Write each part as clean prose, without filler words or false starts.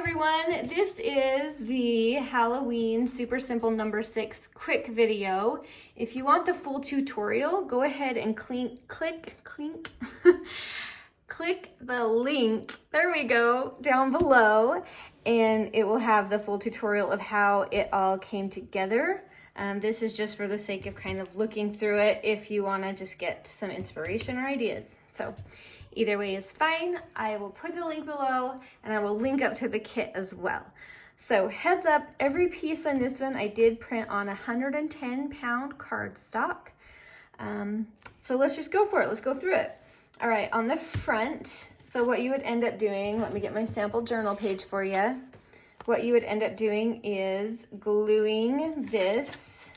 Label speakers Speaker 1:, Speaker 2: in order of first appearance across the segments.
Speaker 1: everyone, this is the Halloween Super Simple number 6 quick video. If you want the full tutorial, go ahead and click the link, there we go, down below, and it will have the full tutorial of how it all came together. This is just for the sake of kind of looking through it if you want to just get some inspiration or ideas. So either way is fine. I will put the link below and I will link up to the kit as well. So heads up, every piece on this one I did print on 110-pound cardstock. So let's just go for it. Let's go through it. All right, on the front, so what you would end up doing, let me get my sample journal page for you. What you would end up doing is gluing this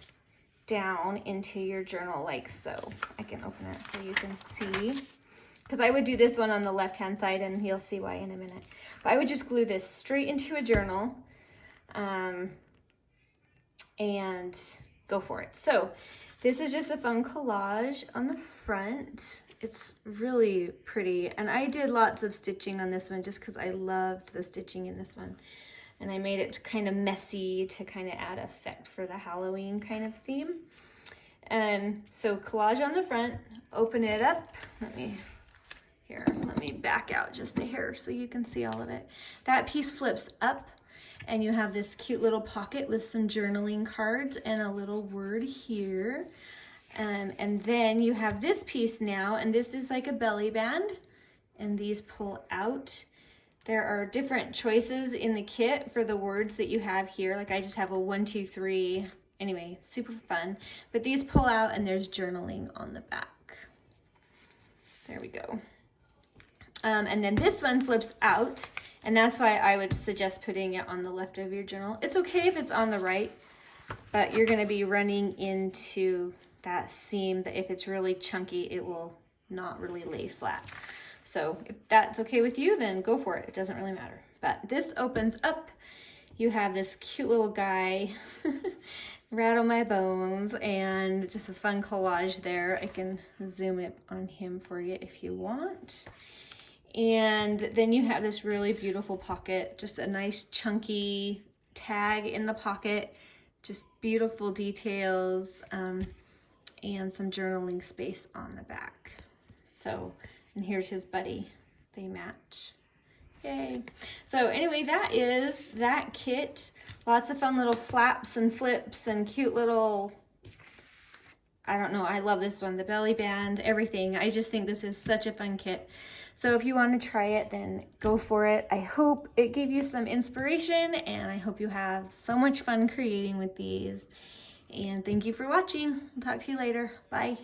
Speaker 1: down into your journal like so. I can open it so you can see. Because I would do this one on the left-hand side, and you'll see why in a minute. But I would just glue this straight into a journal and go for it. So this is just a fun collage on the front. It's really pretty. And I did lots of stitching on this one just because I loved the stitching in this one. And I made it kind of messy to kind of add effect for the Halloween kind of theme. So collage on the front, open it up. Let me back out just a hair so you can see all of it. That piece flips up and you have this cute little pocket with some journaling cards and a little word here. And then you have this piece now, and this is like a belly band, and these pull out. There are different choices in the kit for the words that you have here. Like I just have a 1, 2, 3. Anyway, super fun. But these pull out and there's journaling on the back. There we go. And then this one flips out, and that's why I would suggest putting it on the left of your journal. It's okay if it's on the right, but you're gonna be running into that seam that if it's really chunky, it will not really lay flat. So if that's okay with you, then go for it. It doesn't really matter. But this opens up. You have this cute little guy, rattle my bones, and just a fun collage there. I can zoom it on him for you if you want. And then you have this really beautiful pocket, just a nice chunky tag in the pocket, just beautiful details, and some journaling space on the back. So, and here's his buddy. They match. Yay. So anyway, that is that kit. Lots of fun little flaps and flips and cute little, I don't know, I love this one. The belly band, everything. I just think this is such a fun kit. So if you want to try it, then go for it. I hope it gave you some inspiration, and I hope you have so much fun creating with these. And thank you for watching. I'll talk to you later. Bye.